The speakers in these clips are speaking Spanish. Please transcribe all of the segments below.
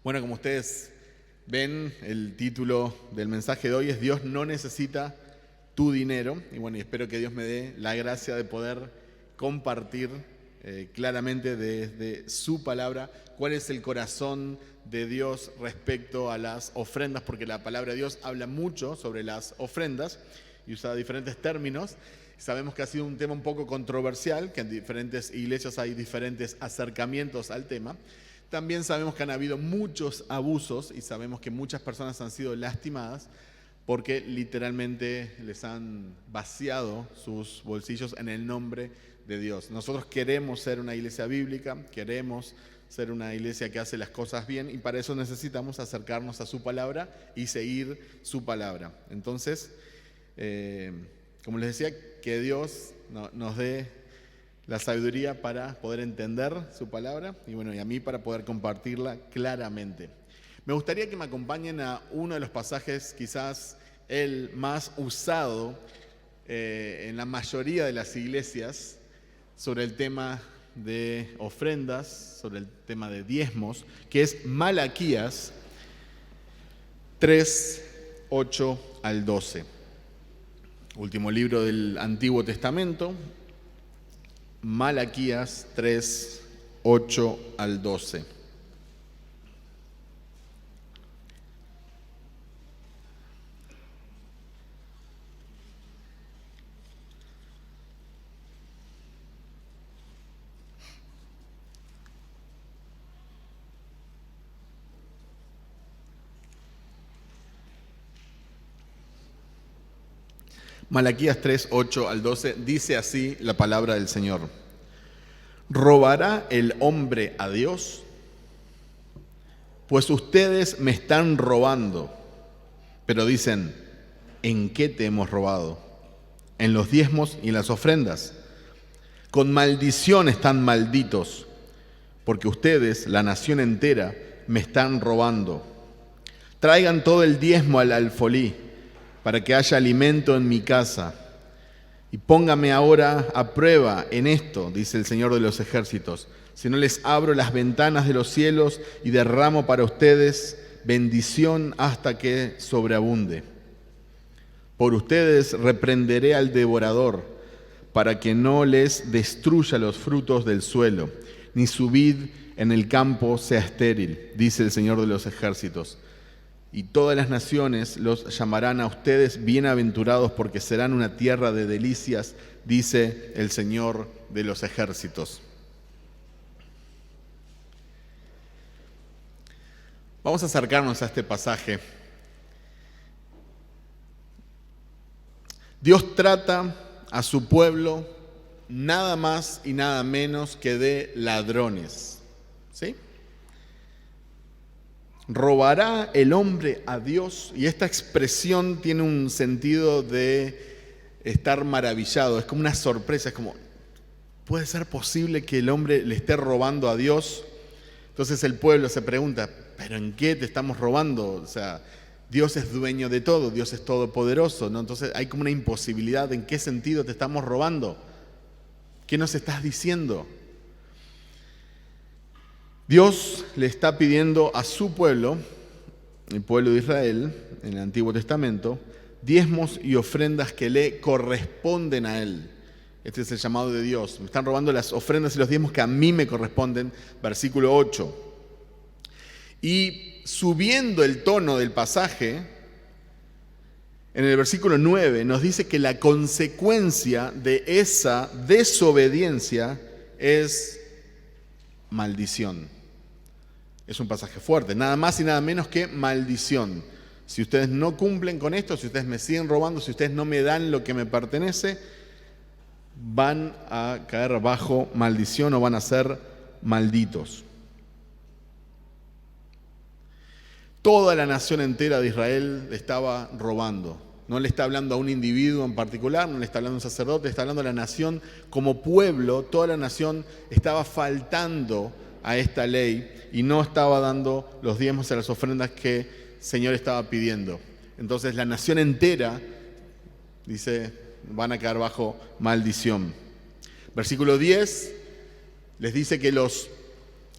Bueno, como ustedes ven, el título del mensaje de hoy es Dios no necesita tu dinero. Y bueno, y espero que Dios me dé la gracia de poder compartir claramente desde su palabra cuál es el corazón de Dios respecto a las ofrendas, porque la palabra de Dios habla mucho sobre las ofrendas y usa diferentes términos. Sabemos que ha sido un tema un poco controversial, que en diferentes iglesias hay diferentes acercamientos al tema. También sabemos que han habido muchos abusos y sabemos que muchas personas han sido lastimadas porque literalmente les han vaciado sus bolsillos en el nombre de Dios. Nosotros queremos ser una iglesia bíblica, queremos ser una iglesia que hace las cosas bien y para eso necesitamos acercarnos a su palabra y seguir su palabra. Entonces, como les decía, que Dios nos dé la sabiduría para poder entender su palabra y bueno, y a mí para poder compartirla claramente. Me gustaría que me acompañen a uno de los pasajes, quizás el más usado en la mayoría de las iglesias, sobre el tema de ofrendas, sobre el tema de diezmos, que es Malaquías 3, 8 al 12. Último libro del Antiguo Testamento, Malaquías 3, 8 al 12. Malaquías 3, 8 al 12, dice así la palabra del Señor. ¿Robará el hombre a Dios? Pues ustedes me están robando. Pero dicen, ¿en qué te hemos robado? En los diezmos y en las ofrendas. Con maldición están malditos, porque ustedes, la nación entera, me están robando. Traigan todo el diezmo al alfolí, para que haya alimento en mi casa. Y póngame ahora a prueba en esto, dice el Señor de los ejércitos, si no les abro las ventanas de los cielos y derramo para ustedes bendición hasta que sobreabunde. Por ustedes reprenderé al devorador, para que no les destruya los frutos del suelo, ni su vid en el campo sea estéril, dice el Señor de los ejércitos. Y todas las naciones los llamarán a ustedes bienaventurados porque serán una tierra de delicias, dice el Señor de los ejércitos. Vamos a acercarnos a este pasaje. Dios trata a su pueblo nada más y nada menos que de ladrones, ¿sí? ¿Robará el hombre a Dios? Y esta expresión tiene un sentido de estar maravillado, es como una sorpresa, es como, ¿puede ser posible que el hombre le esté robando a Dios? Entonces el pueblo se pregunta, ¿pero en qué te estamos robando? O sea, Dios es dueño de todo, Dios es todopoderoso, ¿no? Entonces hay como una imposibilidad, ¿en qué sentido te estamos robando? ¿Qué nos estás diciendo? Dios le está pidiendo a su pueblo, el pueblo de Israel, en el Antiguo Testamento, diezmos y ofrendas que le corresponden a Él. Este es el llamado de Dios. Me están robando las ofrendas y los diezmos que a mí me corresponden, versículo 8. Y subiendo el tono del pasaje, en el versículo 9 nos dice que la consecuencia de esa desobediencia es maldición. Es un pasaje fuerte, nada más y nada menos que maldición. Si ustedes no cumplen con esto, si ustedes me siguen robando, si ustedes no me dan lo que me pertenece, van a caer bajo maldición o van a ser malditos. Toda la nación entera de Israel estaba robando. No le está hablando a un individuo en particular, no le está hablando a un sacerdote, le está hablando a la nación como pueblo. Toda la nación estaba faltando a esta ley y no estaba dando los diezmos a las ofrendas que el Señor estaba pidiendo. Entonces la nación entera, dice, van a caer bajo maldición. Versículo 10 les dice que los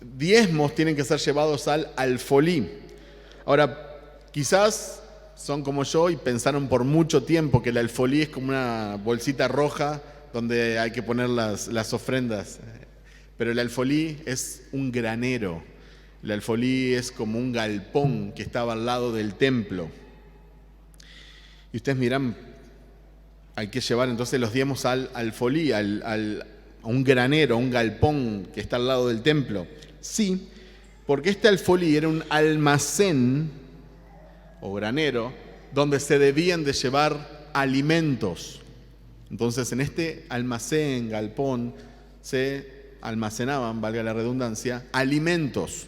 diezmos tienen que ser llevados al alfolí. Ahora, quizás son como yo y pensaron por mucho tiempo que el alfolí es como una bolsita roja donde hay que poner las ofrendas. Pero el alfolí es un granero. El alfolí es como un galpón que estaba al lado del templo. Y ustedes miran, hay que llevar entonces los diezmos al alfolí, a un granero, a un galpón que está al lado del templo. Sí, porque este alfolí era un almacén o granero donde se debían de llevar alimentos. Entonces en este almacén, galpón, se almacenaban, valga la redundancia, alimentos.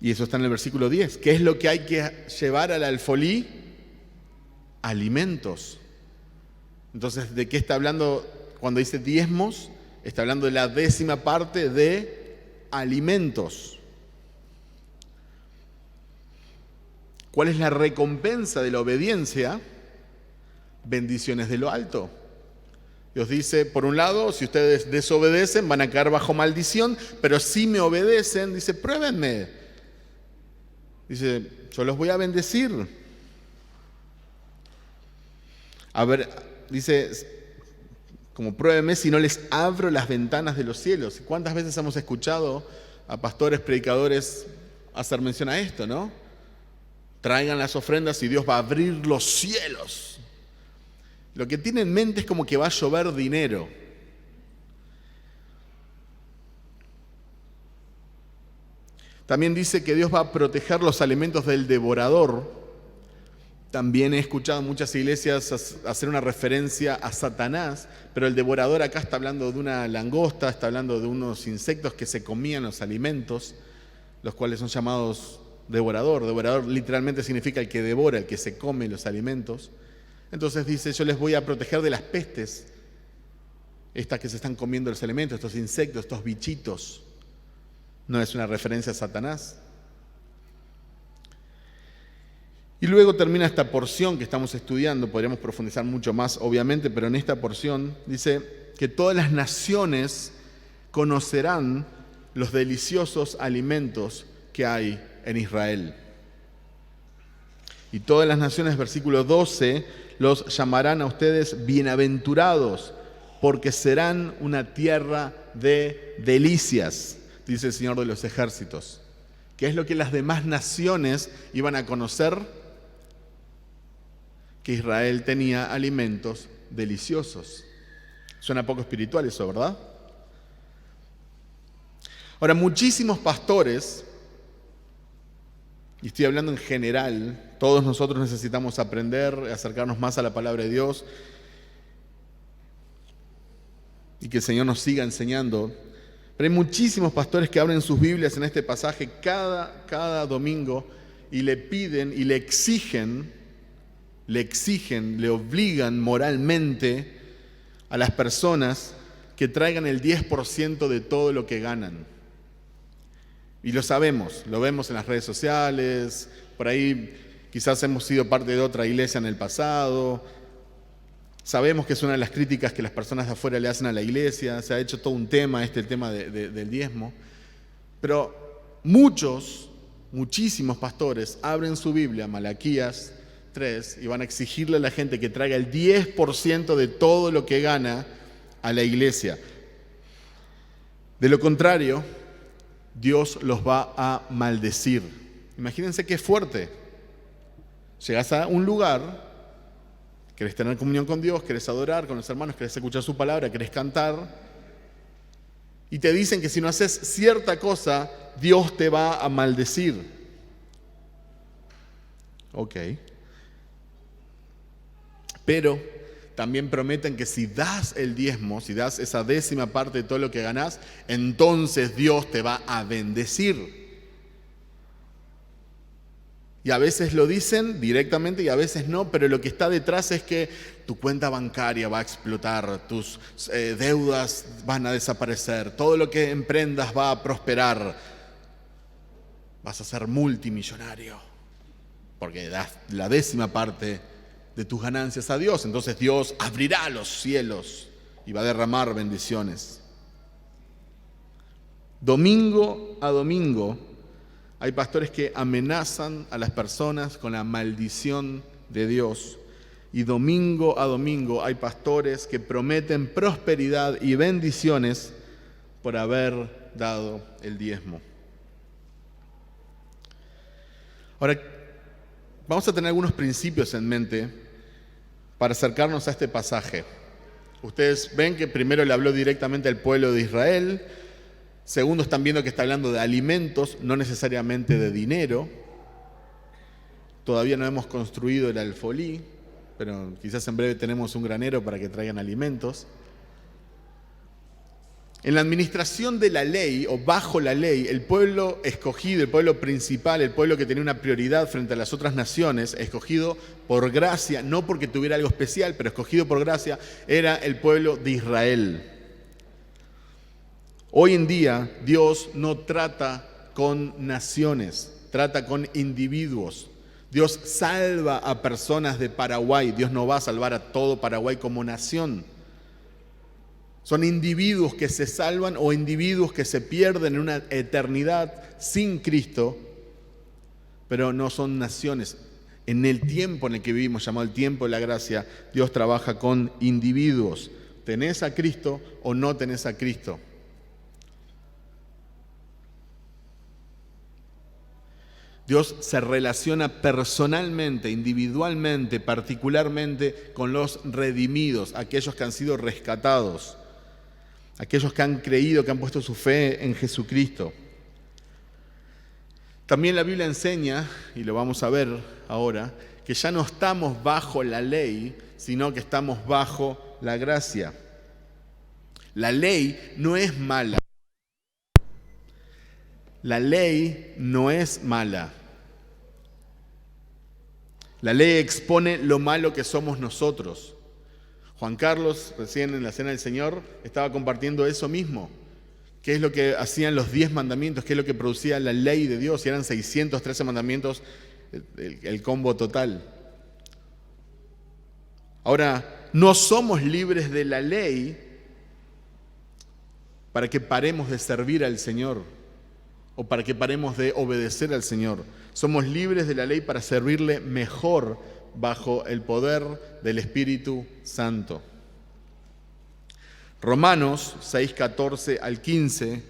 Y eso está en el versículo 10. ¿Qué es lo que hay que llevar al alfolí? Alimentos. Entonces, ¿de qué está hablando cuando dice diezmos? Está hablando de la 10ª parte de alimentos. ¿Cuál es la recompensa de la obediencia? Bendiciones de lo alto. Dios dice, por un lado, si ustedes desobedecen van a caer bajo maldición, pero si me obedecen, dice, pruébenme. Dice, yo los voy a bendecir. A ver, dice, como pruébenme si no les abro las ventanas de los cielos. ¿Cuántas veces hemos escuchado a pastores, predicadores hacer mención a esto, no? Traigan las ofrendas y Dios va a abrir los cielos. Lo que tiene en mente es como que va a llover dinero. También dice que Dios va a proteger los alimentos del devorador. También he escuchado en muchas iglesias hacer una referencia a Satanás, pero el devorador acá está hablando de una langosta, está hablando de unos insectos que se comían los alimentos, los cuales son llamados devorador. Devorador literalmente significa el que devora, el que se come los alimentos. Entonces dice, yo les voy a proteger de las pestes, estas que se están comiendo los alimentos, estos insectos, estos bichitos. No es una referencia a Satanás. Y luego termina esta porción que estamos estudiando, podríamos profundizar mucho más obviamente, pero en esta porción dice que todas las naciones conocerán los deliciosos alimentos que hay en Israel. Y todas las naciones, versículo 12, los llamarán a ustedes bienaventurados, porque serán una tierra de delicias, dice el Señor de los ejércitos. ¿Qué es lo que las demás naciones iban a conocer? Que Israel tenía alimentos deliciosos. Suena poco espiritual eso, ¿verdad? Ahora, muchísimos pastores, y estoy hablando en general, todos nosotros necesitamos aprender, acercarnos más a la palabra de Dios y que el Señor nos siga enseñando. Pero hay muchísimos pastores que abren sus Biblias en este pasaje cada domingo y le piden y le exigen, le obligan moralmente a las personas que traigan el 10% de todo lo que ganan. Y lo sabemos, lo vemos en las redes sociales, por ahí quizás hemos sido parte de otra iglesia en el pasado. Sabemos que es una de las críticas que las personas de afuera le hacen a la iglesia, se ha hecho todo un tema, el tema del diezmo. Pero muchísimos pastores abren su Biblia, Malaquías 3, y van a exigirle a la gente que traiga el 10% de todo lo que gana a la iglesia. De lo contrario, Dios los va a maldecir. Imagínense qué fuerte. Llegas a un lugar, querés tener comunión con Dios, querés adorar con los hermanos, querés escuchar su palabra, querés cantar, y te dicen que si no haces cierta cosa, Dios te va a maldecir. Ok. Pero también prometen que si das el diezmo, si das esa 10ª parte de todo lo que ganás, entonces Dios te va a bendecir. Y a veces lo dicen directamente y a veces no, pero lo que está detrás es que tu cuenta bancaria va a explotar, tus deudas van a desaparecer, todo lo que emprendas va a prosperar, vas a ser multimillonario, porque das la 10ª parte de tus ganancias a Dios, entonces Dios abrirá los cielos y va a derramar bendiciones. Domingo a domingo hay pastores que amenazan a las personas con la maldición de Dios. Y domingo a domingo hay pastores que prometen prosperidad y bendiciones por haber dado el diezmo. Ahora, vamos a tener algunos principios en mente para acercarnos a este pasaje. Ustedes ven que primero le habló directamente al pueblo de Israel. Segundo, están viendo que está hablando de alimentos, no necesariamente de dinero. Todavía no hemos construido el alfolí, pero quizás en breve tenemos un granero para que traigan alimentos. En la administración de la ley, o bajo la ley, el pueblo escogido, el pueblo principal, el pueblo que tenía una prioridad frente a las otras naciones, escogido por gracia, no porque tuviera algo especial, pero escogido por gracia, era el pueblo de Israel. Hoy en día, Dios no trata con naciones, trata con individuos. Dios salva a personas de Paraguay, Dios no va a salvar a todo Paraguay como nación. Son individuos que se salvan o individuos que se pierden en una eternidad sin Cristo, pero no son naciones. En el tiempo en el que vivimos, llamado el tiempo de la gracia, Dios trabaja con individuos. ¿Tenés a Cristo o no tenés a Cristo? Dios se relaciona personalmente, individualmente, particularmente con los redimidos, aquellos que han sido rescatados, aquellos que han creído, que han puesto su fe en Jesucristo. También la Biblia enseña, y lo vamos a ver ahora, que ya no estamos bajo la ley, sino que estamos bajo la gracia. La ley no es mala. La ley no es mala. La ley expone lo malo que somos nosotros. Juan Carlos, recién en la Cena del Señor, estaba compartiendo eso mismo. ¿Qué es lo que hacían los 10 mandamientos? ¿Qué es lo que producía la ley de Dios? Y eran 613 mandamientos, el combo total. Ahora, no somos libres de la ley para que paremos de servir al Señor o para que paremos de obedecer al Señor. Somos libres de la ley para servirle mejor bajo el poder del Espíritu Santo. Romanos 6:14 al 15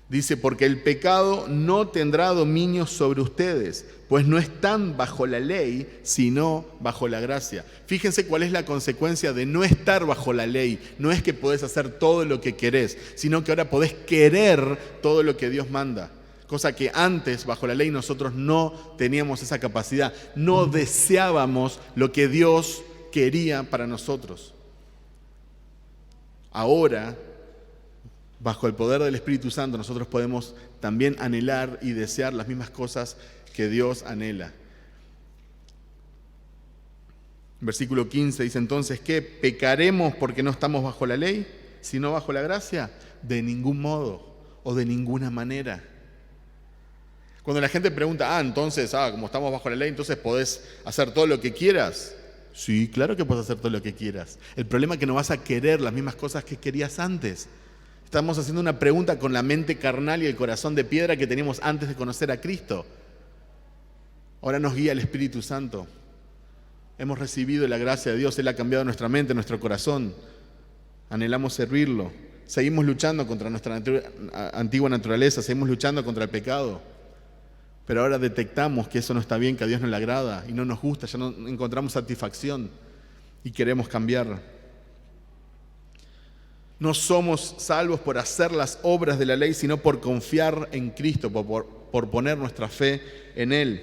dice: porque el pecado no tendrá dominio sobre ustedes, pues no están bajo la ley, sino bajo la gracia. Fíjense cuál es la consecuencia de no estar bajo la ley. No es que podés hacer todo lo que querés, sino que ahora podés querer todo lo que Dios manda. Cosa que antes, bajo la ley, nosotros no teníamos esa capacidad. No deseábamos lo que Dios quería para nosotros. Ahora, bajo el poder del Espíritu Santo, nosotros podemos también anhelar y desear las mismas cosas que Dios anhela. Versículo 15 dice entonces, ¿qué? ¿Pecaremos porque no estamos bajo la ley, sino bajo la gracia? De ningún modo o de ninguna manera. Cuando la gente pregunta, entonces, como estamos bajo la ley, entonces podés hacer todo lo que quieras. Sí, claro que puedes hacer todo lo que quieras. El problema es que no vas a querer las mismas cosas que querías antes. Estamos haciendo una pregunta con la mente carnal y el corazón de piedra que teníamos antes de conocer a Cristo. Ahora nos guía el Espíritu Santo. Hemos recibido la gracia de Dios, Él ha cambiado nuestra mente, nuestro corazón. Anhelamos servirlo. Seguimos luchando contra nuestra antigua naturaleza, seguimos luchando contra el pecado. Pero ahora detectamos que eso no está bien, que a Dios no le agrada y no nos gusta, ya no encontramos satisfacción y queremos cambiar. No somos salvos por hacer las obras de la ley, sino por confiar en Cristo, por poner nuestra fe en Él.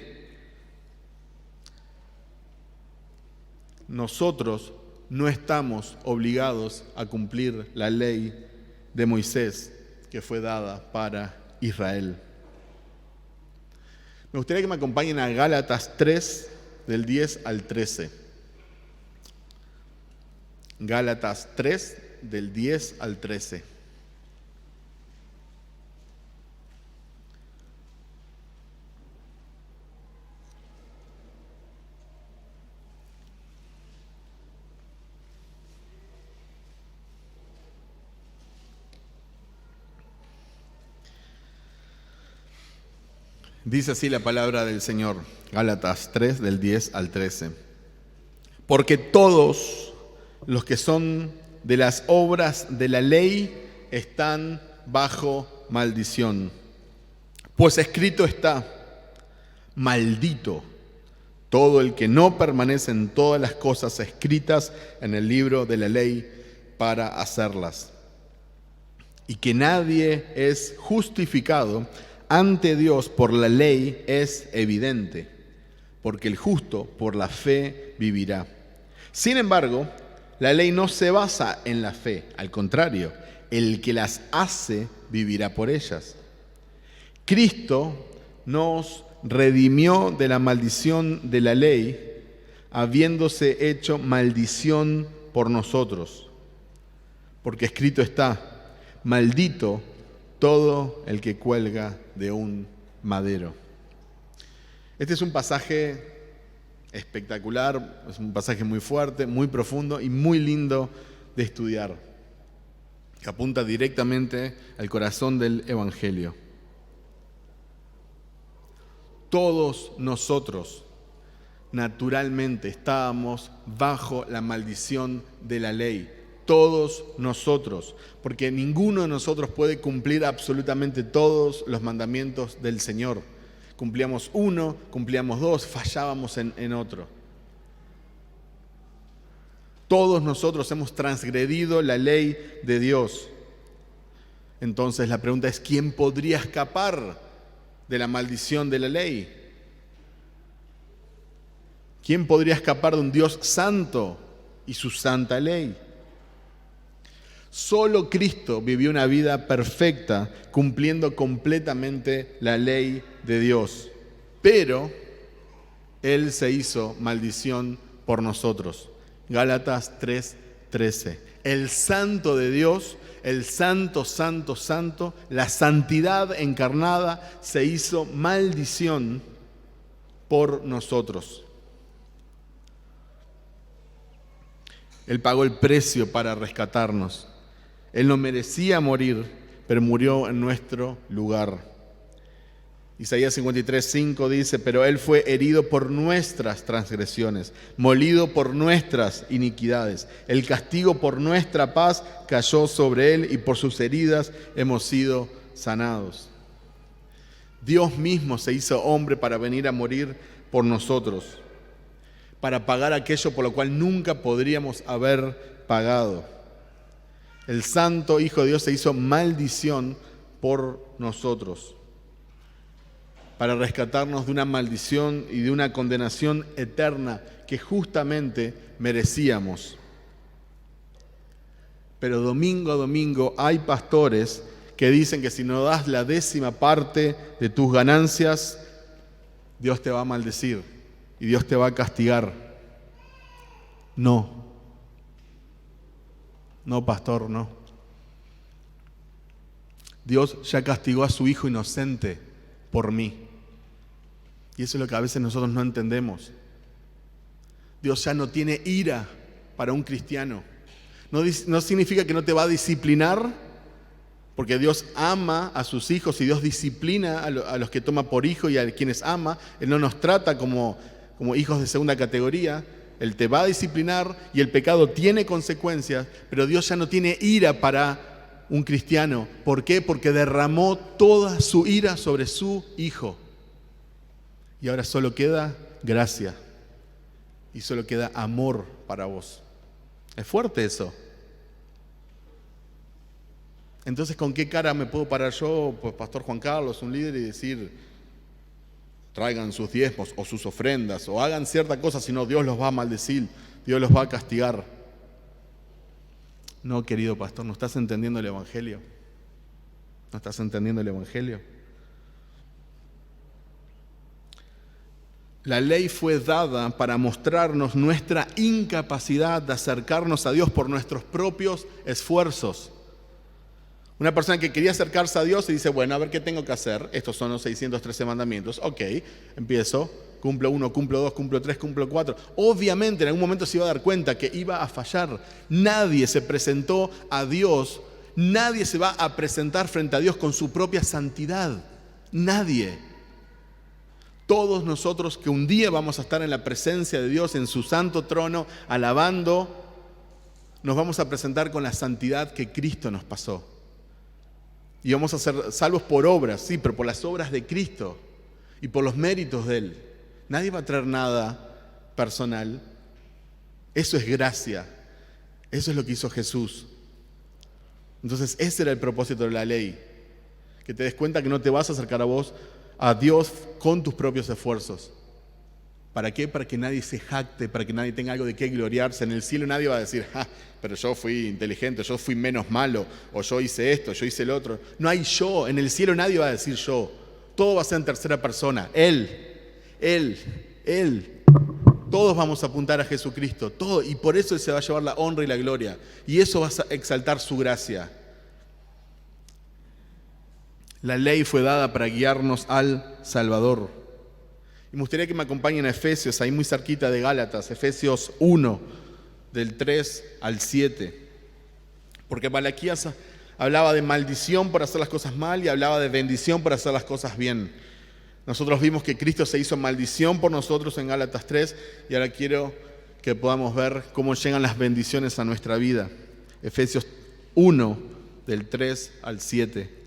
Nosotros no estamos obligados a cumplir la ley de Moisés que fue dada para Israel. Me gustaría que me acompañen a Gálatas 3, del 10 al 13. Gálatas 3, del 10 al 13. Dice así la palabra del Señor, Gálatas 3, del 10 al 13. Porque todos los que son de las obras de la ley están bajo maldición. Pues escrito está, maldito todo el que no permanece en todas las cosas escritas en el libro de la ley para hacerlas. Y que nadie es justificado ante Dios por la ley es evidente, porque el justo por la fe vivirá. Sin embargo, la ley no se basa en la fe, al contrario, el que las hace vivirá por ellas. Cristo nos redimió de la maldición de la ley, habiéndose hecho maldición por nosotros. Porque escrito está, maldito todo el que cuelga de un madero. Este es un pasaje espectacular, es un pasaje muy fuerte, muy profundo y muy lindo de estudiar, que apunta directamente al corazón del Evangelio. Todos nosotros naturalmente estábamos bajo la maldición de la ley. Todos nosotros, porque ninguno de nosotros puede cumplir absolutamente todos los mandamientos del Señor. Cumplíamos uno, cumplíamos dos, fallábamos en otro. Todos nosotros hemos transgredido la ley de Dios. Entonces la pregunta es, ¿quién podría escapar de la maldición de la ley? ¿Quién podría escapar de un Dios santo y su santa ley? Solo Cristo vivió una vida perfecta, cumpliendo completamente la ley de Dios. Pero Él se hizo maldición por nosotros. Gálatas 3:13. El santo de Dios, el santo, santo, santo, la santidad encarnada se hizo maldición por nosotros. Él pagó el precio para rescatarnos. Él no merecía morir, pero murió en nuestro lugar. Isaías 53:5 dice, pero Él fue herido por nuestras transgresiones, molido por nuestras iniquidades. El castigo por nuestra paz cayó sobre Él y por sus heridas hemos sido sanados. Dios mismo se hizo hombre para venir a morir por nosotros, para pagar aquello por lo cual nunca podríamos haber pagado. El santo Hijo de Dios se hizo maldición por nosotros, para rescatarnos de una maldición y de una condenación eterna que justamente merecíamos. Pero domingo a domingo hay pastores que dicen que si no das la 10ª parte de tus ganancias, Dios te va a maldecir y Dios te va a castigar. No, pastor, no. Dios ya castigó a su Hijo inocente por mí. Y eso es lo que a veces nosotros no entendemos. Dios ya no tiene ira para un cristiano. No significa que no te va a disciplinar, porque Dios ama a sus hijos y Dios disciplina a los que toma por hijo y a quienes ama. Él no nos trata como hijos de segunda categoría. Él te va a disciplinar y el pecado tiene consecuencias, pero Dios ya no tiene ira para un cristiano. ¿Por qué? Porque derramó toda su ira sobre su Hijo. Y ahora solo queda gracia y solo queda amor para vos. Es fuerte eso. Entonces, ¿con qué cara me puedo parar yo, pues, Pastor Juan Carlos, un líder, y decir, traigan sus diezmos o sus ofrendas o hagan cierta cosa, si no Dios los va a maldecir, Dios los va a castigar? No, querido pastor, no estás entendiendo el Evangelio. No estás entendiendo el Evangelio. La ley fue dada para mostrarnos nuestra incapacidad de acercarnos a Dios por nuestros propios esfuerzos. Una persona que quería acercarse a Dios y dice, bueno, a ver qué tengo que hacer. Estos son los 613 mandamientos. Ok, empiezo, cumplo 1, cumplo 2, cumplo 3, cumplo 4. Obviamente en algún momento se iba a dar cuenta que iba a fallar. Nadie se presentó a Dios, nadie se va a presentar frente a Dios con su propia santidad. Nadie. todos nosotros que un día vamos a estar en la presencia de Dios, en su santo trono, alabando, nos vamos a presentar con la santidad que Cristo nos pasó. Y vamos a ser salvos por obras, sí, pero por las obras de Cristo y por los méritos de Él. Nadie va a traer nada personal. Eso es gracia. Eso es lo que hizo Jesús. Entonces ese era el propósito de la ley. Que te des cuenta que no te vas a acercar a Dios con tus propios esfuerzos. ¿Para qué? Para que nadie se jacte, para que nadie tenga algo de qué gloriarse. En el cielo nadie va a decir, pero yo fui inteligente, yo fui menos malo, o yo hice esto, yo hice el otro. No hay yo, en el cielo nadie va a decir yo. Todo va a ser en tercera persona. Él. Todos vamos a apuntar a Jesucristo, todo, y por eso Él se va a llevar la honra y la gloria. Y eso va a exaltar su gracia. La ley fue dada para guiarnos al Salvador. Y me gustaría que me acompañen a Efesios, ahí muy cerquita de Gálatas, Efesios 1, del 3 al 7. Porque Malaquías hablaba de maldición por hacer las cosas mal y hablaba de bendición por hacer las cosas bien. Nosotros vimos que Cristo se hizo maldición por nosotros en Gálatas 3 y ahora quiero que podamos ver cómo llegan las bendiciones a nuestra vida. Efesios 1, del 3 al 7.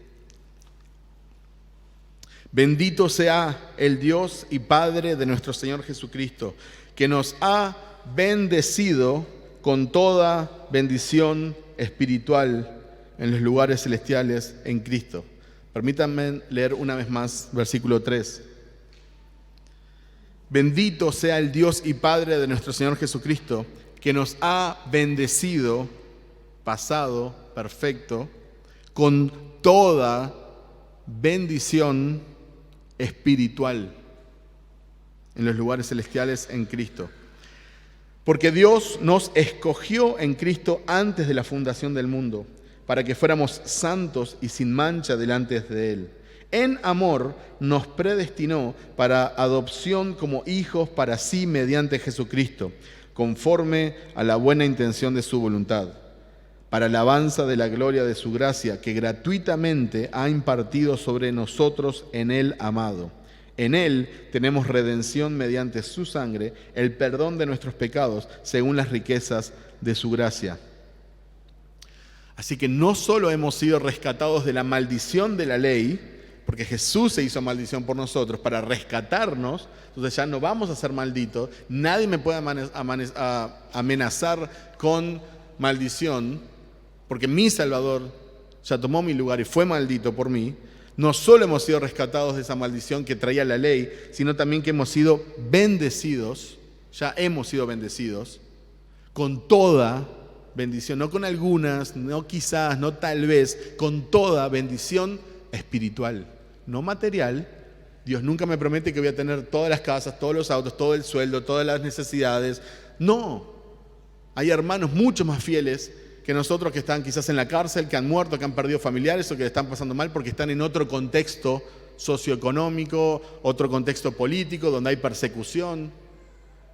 Bendito sea el Dios y Padre de nuestro Señor Jesucristo, que nos ha bendecido con toda bendición espiritual en los lugares celestiales en Cristo. Permítanme leer una vez más versículo 3. Bendito sea el Dios y Padre de nuestro Señor Jesucristo, que nos ha bendecido, pasado, perfecto, con toda bendición espiritual en los lugares celestiales en Cristo. Porque Dios nos escogió en Cristo antes de la fundación del mundo, para que fuéramos santos y sin mancha delante de Él. En amor nos predestinó para adopción como hijos para sí mediante Jesucristo, conforme a la buena intención de su voluntad, para alabanza de la gloria de su gracia, que gratuitamente ha impartido sobre nosotros en el amado. En Él tenemos redención mediante su sangre, el perdón de nuestros pecados, según las riquezas de su gracia. Así que no solo hemos sido rescatados de la maldición de la ley, porque Jesús se hizo maldición por nosotros para rescatarnos, entonces ya no vamos a ser malditos, nadie me puede amenazar con maldición, porque mi Salvador ya tomó mi lugar y fue maldito por mí. No solo hemos sido rescatados de esa maldición que traía la ley, sino también que hemos sido bendecidos, ya hemos sido bendecidos, con toda bendición, no con algunas, no quizás, no tal vez, con toda bendición espiritual, no material. Dios nunca me promete que voy a tener todas las casas, todos los autos, todo el sueldo, todas las necesidades. No, hay hermanos mucho más fieles que nosotros que están quizás en la cárcel, que han muerto, que han perdido familiares o que le están pasando mal porque están en otro contexto socioeconómico, otro contexto político donde hay persecución.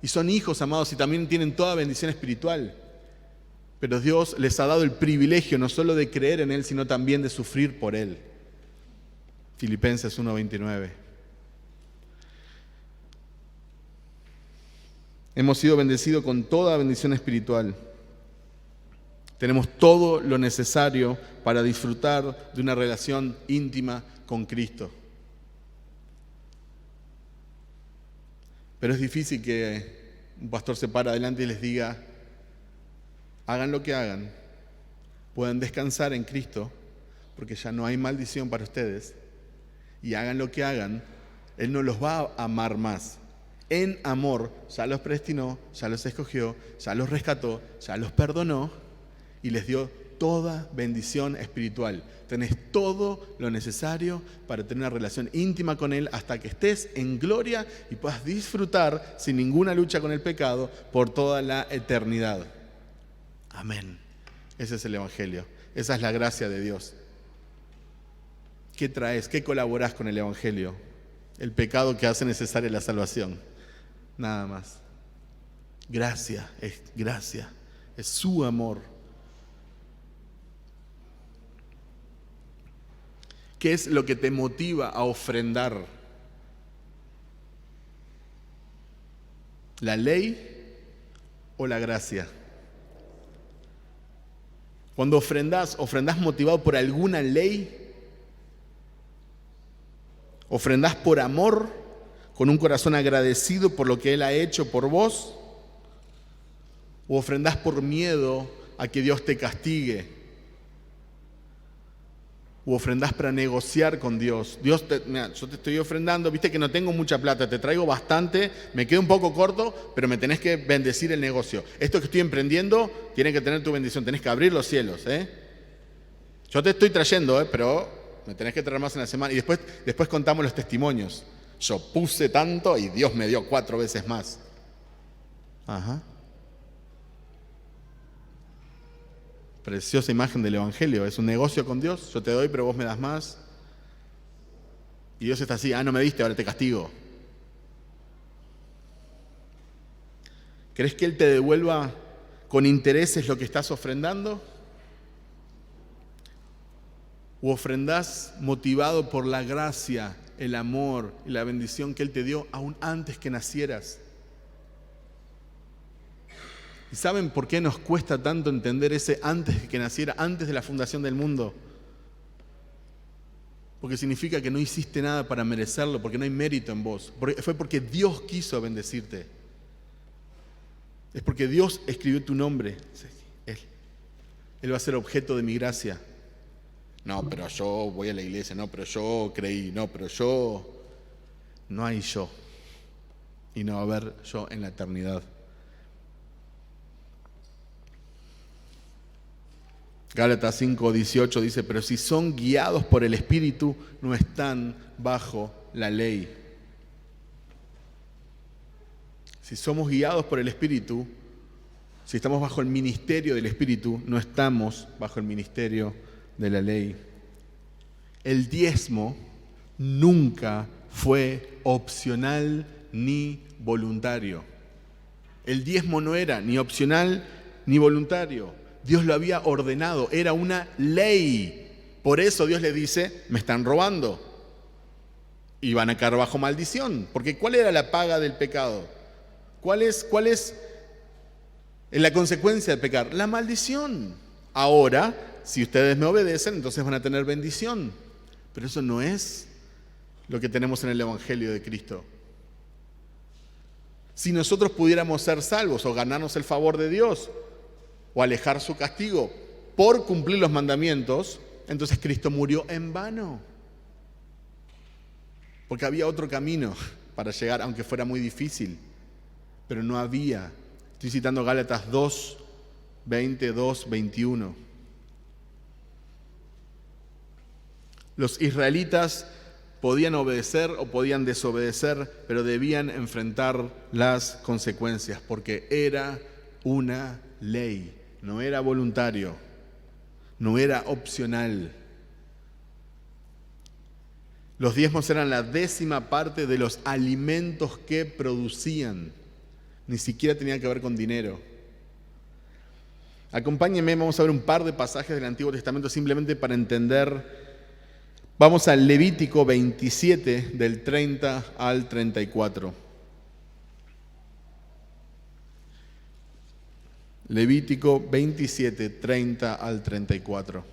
Y son hijos amados y también tienen toda bendición espiritual. Pero Dios les ha dado el privilegio no solo de creer en Él, sino también de sufrir por Él. Filipenses 1:29. Hemos sido bendecidos con toda bendición espiritual. Tenemos todo lo necesario para disfrutar de una relación íntima con Cristo. Pero es difícil que un pastor se para adelante y les diga, hagan lo que hagan, pueden descansar en Cristo, porque ya no hay maldición para ustedes, y hagan lo que hagan, Él no los va a amar más. En amor ya los predestinó, ya los escogió, ya los rescató, ya los perdonó y les dio toda bendición espiritual. Tenés todo lo necesario para tener una relación íntima con Él hasta que estés en gloria y puedas disfrutar sin ninguna lucha con el pecado por toda la eternidad. Amén. Ese es el Evangelio. Esa es la gracia de Dios. ¿Qué traes? ¿Qué colaborás con el Evangelio? El pecado que hace necesaria la salvación. Nada más. Gracia, es su amor. ¿Qué es lo que te motiva a ofrendar? ¿La ley o la gracia? Cuando ofrendás motivado por alguna ley, ofrendás por amor, con un corazón agradecido por lo que Él ha hecho por vos, o ofrendás por miedo a que Dios te castigue, o ofrendás para negociar con Dios. Mira, yo te estoy ofrendando, viste que no tengo mucha plata, te traigo bastante, me quedo un poco corto, pero me tenés que bendecir el negocio. Esto que estoy emprendiendo tiene que tener tu bendición, tenés que abrir los cielos. Yo te estoy trayendo, pero me tenés que traer más en la semana. Y después contamos los testimonios. Yo puse tanto y Dios me dio 4 veces más. Ajá. Preciosa imagen del Evangelio. Es un negocio con Dios. Yo te doy, pero vos me das más. Y Dios está así. No me diste, ahora te castigo. ¿Querés que Él te devuelva con intereses lo que estás ofrendando? ¿O ofrendás motivado por la gracia, el amor y la bendición que Él te dio aún antes que nacieras? ¿Y saben por qué nos cuesta tanto entender ese antes de que naciera, antes de la fundación del mundo? Porque significa que no hiciste nada para merecerlo, porque no hay mérito en vos. Fue porque Dios quiso bendecirte. Es porque Dios escribió tu nombre. Él va a ser objeto de mi gracia. No, pero yo voy a la iglesia. No, pero yo creí. No, pero yo... No hay yo. Y no va a haber yo en la eternidad. Gálatas 5:18 dice, pero si son guiados por el Espíritu, no están bajo la ley. Si somos guiados por el Espíritu, si estamos bajo el ministerio del Espíritu, no estamos bajo el ministerio de la ley. El diezmo nunca fue opcional ni voluntario. El diezmo no era ni opcional ni voluntario. Dios lo había ordenado, era una ley. Por eso Dios le dice, me están robando. Y van a caer bajo maldición. Porque ¿cuál era la paga del pecado? ¿Cuál es la consecuencia de pecar? La maldición. Ahora, si ustedes me obedecen, entonces van a tener bendición. Pero eso no es lo que tenemos en el Evangelio de Cristo. Si nosotros pudiéramos ser salvos o ganarnos el favor de Dios, o alejar su castigo por cumplir los mandamientos, entonces Cristo murió en vano. Porque había otro camino para llegar, aunque fuera muy difícil, pero no había. Estoy citando Gálatas 2:20, 2:21. Los israelitas podían obedecer o podían desobedecer, pero debían enfrentar las consecuencias, porque era una ley. No era voluntario, no era opcional. Los diezmos eran la 10ª parte de los alimentos que producían. Ni siquiera tenía que ver con dinero. Acompáñenme, vamos a ver un par de pasajes del Antiguo Testamento simplemente para entender. Vamos al Levítico 27, del 30 al 34. Levítico 27, 30 al 34.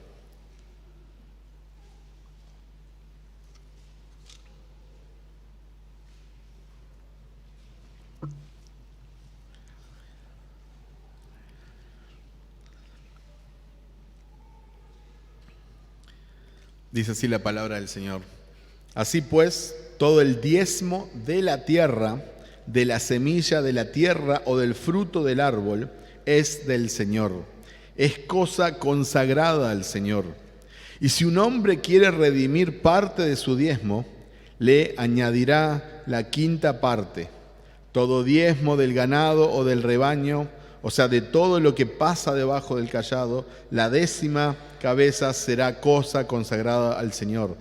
Dice así la palabra del Señor. Así pues, todo el diezmo de la tierra, de la semilla de la tierra o del fruto del árbol, es del Señor. Es cosa consagrada al Señor. Y si un hombre quiere redimir parte de su diezmo, le añadirá la 5ª parte. Todo diezmo del ganado o del rebaño, o sea, de todo lo que pasa debajo del cayado, la 10ª cabeza será cosa consagrada al Señor.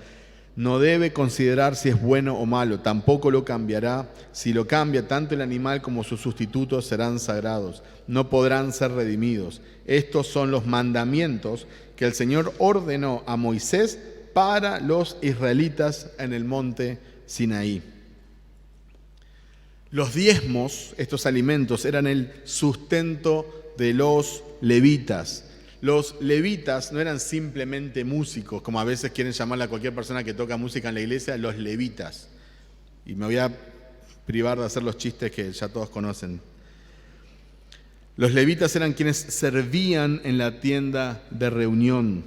No debe considerar si es bueno o malo, tampoco lo cambiará. Si lo cambia, tanto el animal como sus sustitutos serán sagrados, no podrán ser redimidos. Estos son los mandamientos que el Señor ordenó a Moisés para los israelitas en el monte Sinaí. Los diezmos, estos alimentos, eran el sustento de los levitas. Los levitas no eran simplemente músicos, como a veces quieren llamarle a cualquier persona que toca música en la iglesia, los levitas. Y me voy a privar de hacer los chistes que ya todos conocen. Los levitas eran quienes servían en la tienda de reunión.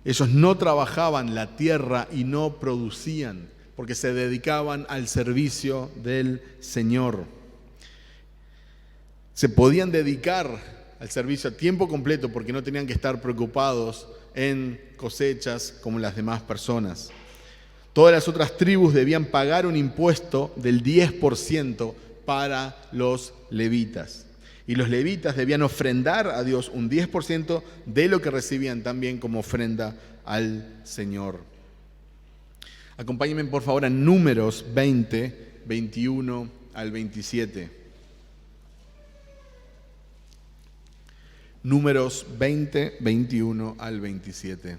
Ellos no trabajaban la tierra y no producían, porque se dedicaban al servicio del Señor. Se podían dedicar al servicio a tiempo completo porque no tenían que estar preocupados en cosechas como las demás personas. Todas las otras tribus debían pagar un impuesto del 10% para los levitas. Y los levitas debían ofrendar a Dios un 10% de lo que recibían también como ofrenda al Señor. Acompáñenme por favor a Números 20, 21 al 27. Números 20, 21 al 27.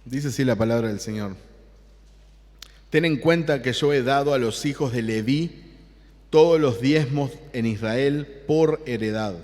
Dice así la palabra del Señor. Ten en cuenta que yo he dado a los hijos de Leví todos los diezmos en Israel por heredad,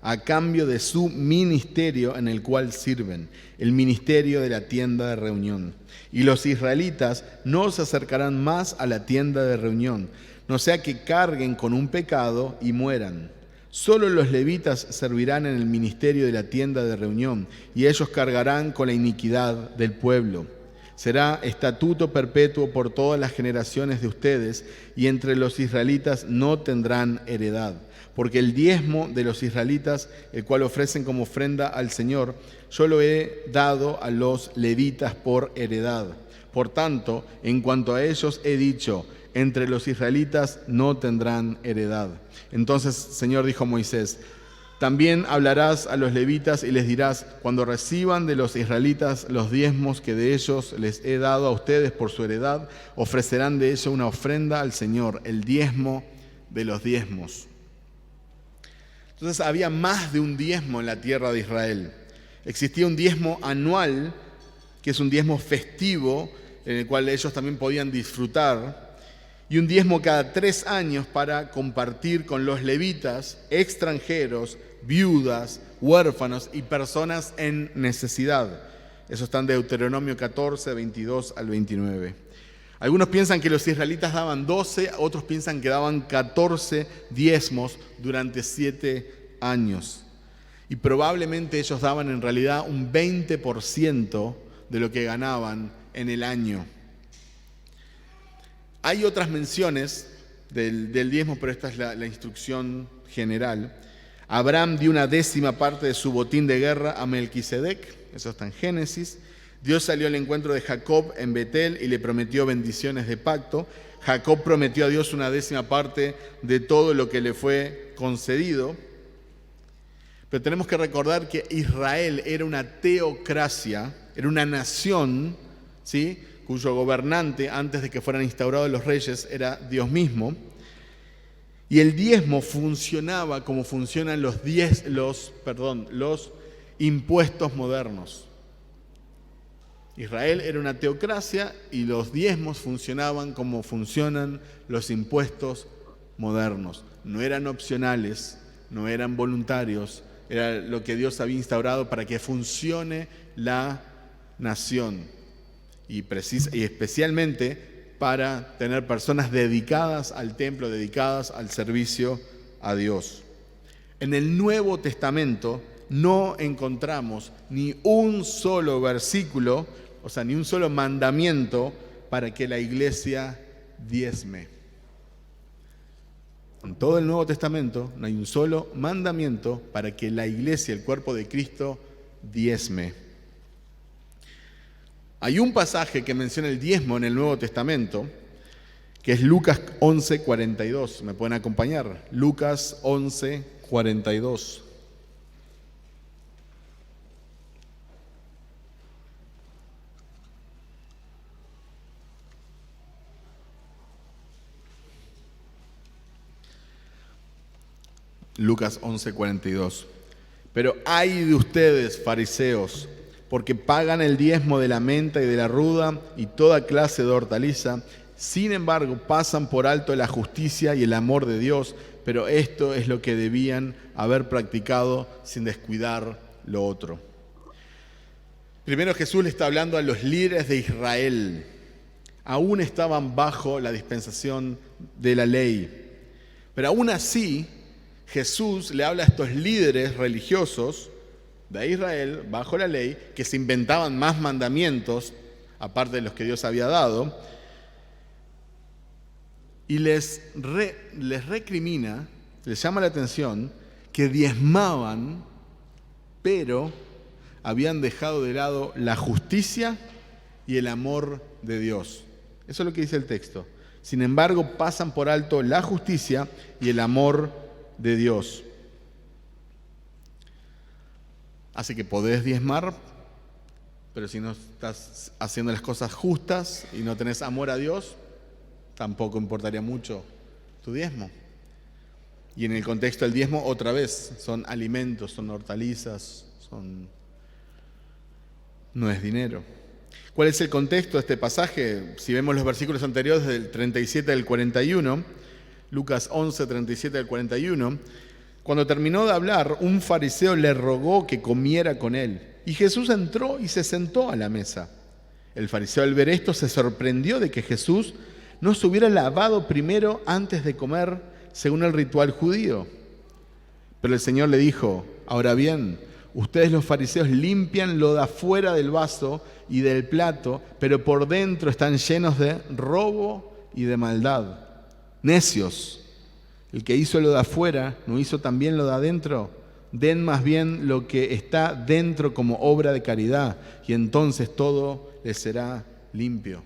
a cambio de su ministerio en el cual sirven, el ministerio de la tienda de reunión. Y los israelitas no se acercarán más a la tienda de reunión, no sea que carguen con un pecado y mueran. Solo los levitas servirán en el ministerio de la tienda de reunión, y ellos cargarán con la iniquidad del pueblo. Será estatuto perpetuo por todas las generaciones de ustedes, y entre los israelitas no tendrán heredad. Porque el diezmo de los israelitas, el cual ofrecen como ofrenda al Señor, yo lo he dado a los levitas por heredad. Por tanto, en cuanto a ellos he dicho, entre los israelitas no tendrán heredad. Entonces, Señor, dijo Moisés, también hablarás a los levitas y les dirás, cuando reciban de los israelitas los diezmos que de ellos les he dado a ustedes por su heredad, ofrecerán de ello una ofrenda al Señor, el diezmo de los diezmos. Entonces había más de un diezmo en la tierra de Israel. Existía un diezmo anual, que es un diezmo festivo, en el cual ellos también podían disfrutar, y un diezmo cada 3 años para compartir con los levitas, extranjeros, viudas, huérfanos y personas en necesidad. Eso está en Deuteronomio 14, 22 al 29. Algunos piensan que los israelitas daban 12, otros piensan que daban 14 diezmos durante 7 años. Y probablemente ellos daban en realidad un 20% de lo que ganaban en el año. Hay otras menciones del diezmo, pero esta es la instrucción general. Abraham dio una 10ª parte de su botín de guerra a Melquisedec, eso está en Génesis. Dios salió al encuentro de Jacob en Betel y le prometió bendiciones de pacto. Jacob prometió a Dios una 10ª parte de todo lo que le fue concedido. Pero tenemos que recordar que Israel era una teocracia, era una nación, ¿sí?, cuyo gobernante, antes de que fueran instaurados los reyes, era Dios mismo. Y el diezmo funcionaba como funcionan los impuestos modernos. Israel era una teocracia y los diezmos funcionaban como funcionan los impuestos modernos. No eran opcionales, no eran voluntarios, era lo que Dios había instaurado para que funcione la nación. Y especialmente para tener personas dedicadas al templo, dedicadas al servicio a Dios. En el Nuevo Testamento no encontramos ni un solo versículo, o sea, ni un solo mandamiento para que la iglesia diezme. En todo el Nuevo Testamento no hay un solo mandamiento para que la iglesia, el cuerpo de Cristo, diezme. Hay un pasaje que menciona el diezmo en el Nuevo Testamento, que es Lucas 11:42. ¿Me pueden acompañar? Lucas 11:42. Lucas 11:42. Pero ay de ustedes, fariseos, porque pagan el diezmo de la menta y de la ruda y toda clase de hortaliza. Sin embargo, pasan por alto la justicia y el amor de Dios, pero esto es lo que debían haber practicado sin descuidar lo otro. Primero Jesús le está hablando a los líderes de Israel. Aún estaban bajo la dispensación de la ley. Pero aún así, Jesús le habla a estos líderes religiosos de Israel, bajo la ley, que se inventaban más mandamientos, aparte de los que Dios había dado, y les recrimina, les llama la atención, que diezmaban, pero habían dejado de lado la justicia y el amor de Dios. Eso es lo que dice el texto. Sin embargo, pasan por alto la justicia y el amor de Dios. Así que podés diezmar, pero si no estás haciendo las cosas justas y no tenés amor a Dios, tampoco importaría mucho tu diezmo. Y en el contexto del diezmo, otra vez, son alimentos, son hortalizas, no es dinero. ¿Cuál es el contexto de este pasaje? Si vemos los versículos anteriores del 37 al 41, Lucas 11, 37 al 41, cuando terminó de hablar, un fariseo le rogó que comiera con él. Y Jesús entró y se sentó a la mesa. El fariseo, al ver esto, se sorprendió de que Jesús no se hubiera lavado primero antes de comer, según el ritual judío. Pero el Señor le dijo: ahora bien, ustedes los fariseos limpian lo de afuera del vaso y del plato, pero por dentro están llenos de robo y de maldad. Necios, el que hizo lo de afuera, ¿no hizo también lo de adentro? Den más bien lo que está dentro como obra de caridad, y entonces todo les será limpio.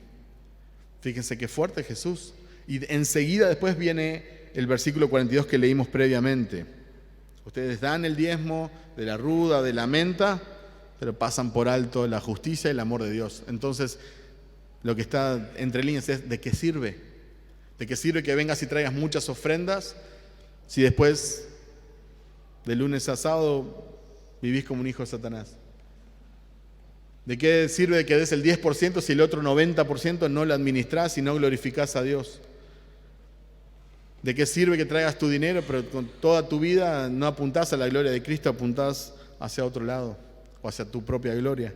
Fíjense qué fuerte Jesús. Y enseguida después viene el versículo 42 que leímos previamente. Ustedes dan el diezmo de la ruda, de la menta, pero pasan por alto la justicia y el amor de Dios. Entonces, lo que está entre líneas es: ¿de qué sirve? ¿De qué sirve que vengas y traigas muchas ofrendas si después, de lunes a sábado, vivís como un hijo de Satanás? ¿De qué sirve que des el 10% si el otro 90% no lo administrás y no glorificás a Dios? ¿De qué sirve que traigas tu dinero, pero con toda tu vida no apuntás a la gloria de Cristo, apuntás hacia otro lado o hacia tu propia gloria?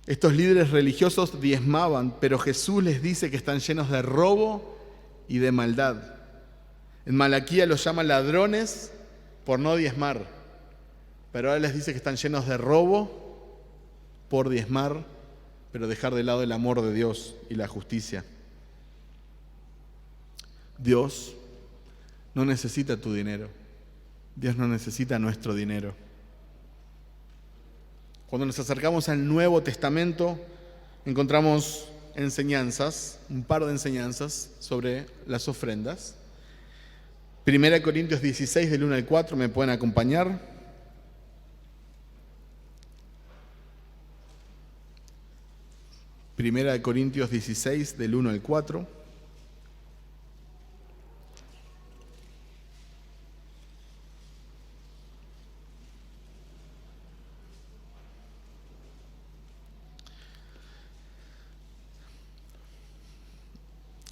Estos líderes religiosos diezmaban, pero Jesús les dice que están llenos de robo y de maldad. En Malaquías los llama ladrones por no diezmar, pero ahora les dice que están llenos de robo por diezmar, pero dejar de lado el amor de Dios y la justicia. Dios no necesita tu dinero. Dios no necesita nuestro dinero. Cuando nos acercamos al Nuevo Testamento, encontramos enseñanzas, un par de enseñanzas sobre las ofrendas. 1 Corintios 16, del 1 al 4, ¿me pueden acompañar? 1 Corintios 16, del 1 al 4.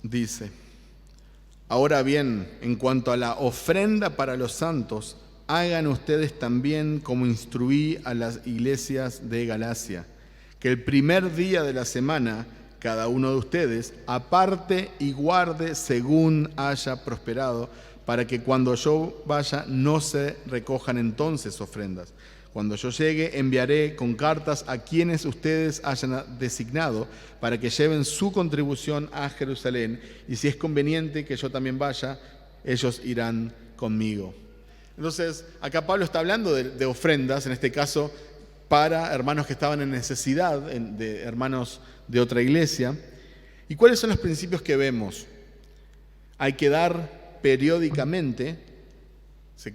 Dice: ahora bien, en cuanto a la ofrenda para los santos, hagan ustedes también como instruí a las iglesias de Galacia, que el primer día de la semana cada uno de ustedes aparte y guarde según haya prosperado, para que cuando yo vaya no se recojan entonces ofrendas. Cuando yo llegue, enviaré con cartas a quienes ustedes hayan designado para que lleven su contribución a Jerusalén, y si es conveniente que yo también vaya, ellos irán conmigo. Entonces, acá Pablo está hablando de ofrendas, en este caso para hermanos que estaban en necesidad, de hermanos de otra iglesia. ¿Y cuáles son los principios que vemos? Hay que dar periódicamente,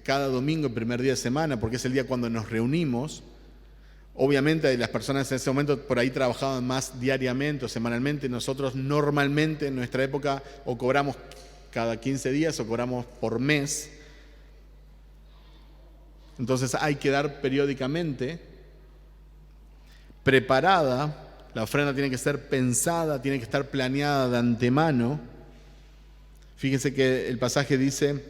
cada domingo, el primer día de semana, porque es el día cuando nos reunimos. Obviamente las personas en ese momento por ahí trabajaban más diariamente o semanalmente. Nosotros normalmente en nuestra época o cobramos cada 15 días o cobramos por mes. Entonces hay que dar periódicamente, preparada. La ofrenda tiene que ser pensada, tiene que estar planeada de antemano. Fíjense que el pasaje dice: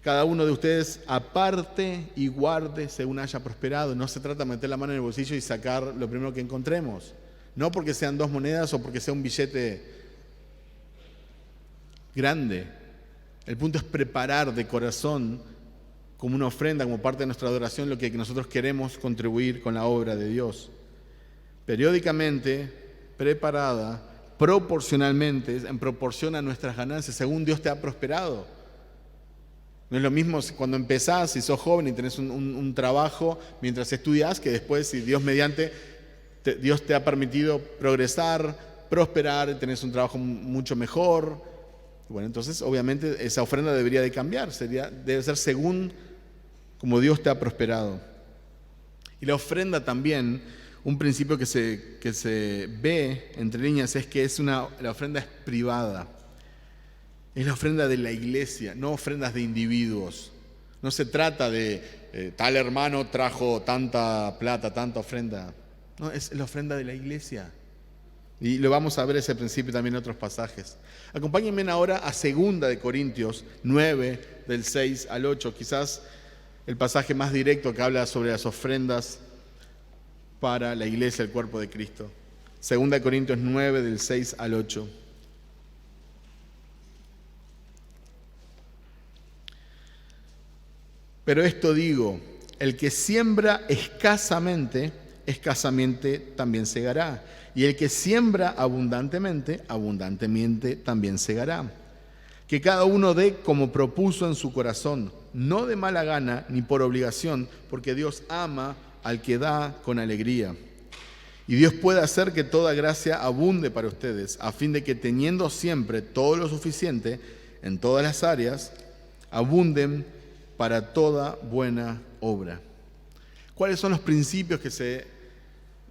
cada uno de ustedes aparte y guarde según haya prosperado. No se trata de meter la mano en el bolsillo y sacar lo primero que encontremos. No porque sean 2 monedas o porque sea un billete grande. El punto es preparar de corazón, como una ofrenda, como parte de nuestra adoración, lo que nosotros queremos contribuir con la obra de Dios. Periódicamente, preparada, proporcionalmente, en proporción a nuestras ganancias, según Dios te ha prosperado. No es lo mismo cuando empezás, si sos joven y tenés un trabajo mientras estudias, que después, si Dios mediante, Dios te ha permitido progresar, prosperar, tenés un trabajo mucho mejor. Bueno, entonces obviamente esa ofrenda debería de cambiar, debe ser según como Dios te ha prosperado. Y la ofrenda también, un principio que se ve entre líneas, es que la ofrenda es privada. Es la ofrenda de la iglesia, no ofrendas de individuos. No se trata de tal hermano trajo tanta plata, tanta ofrenda. No, es la ofrenda de la iglesia. Y lo vamos a ver ese principio también en otros pasajes. Acompáñenme ahora a 2 Corintios 9, del 6 al 8. Quizás el pasaje más directo que habla sobre las ofrendas para la iglesia, el cuerpo de Cristo. 2 Corintios 9, del 6 al 8. Pero esto digo, el que siembra escasamente, escasamente también segará. Y el que siembra abundantemente, abundantemente también segará. Que cada uno dé como propuso en su corazón, no de mala gana ni por obligación, porque Dios ama al que da con alegría. Y Dios puede hacer que toda gracia abunde para ustedes, a fin de que teniendo siempre todo lo suficiente en todas las áreas, abunden para toda buena obra. ¿Cuáles son los principios que se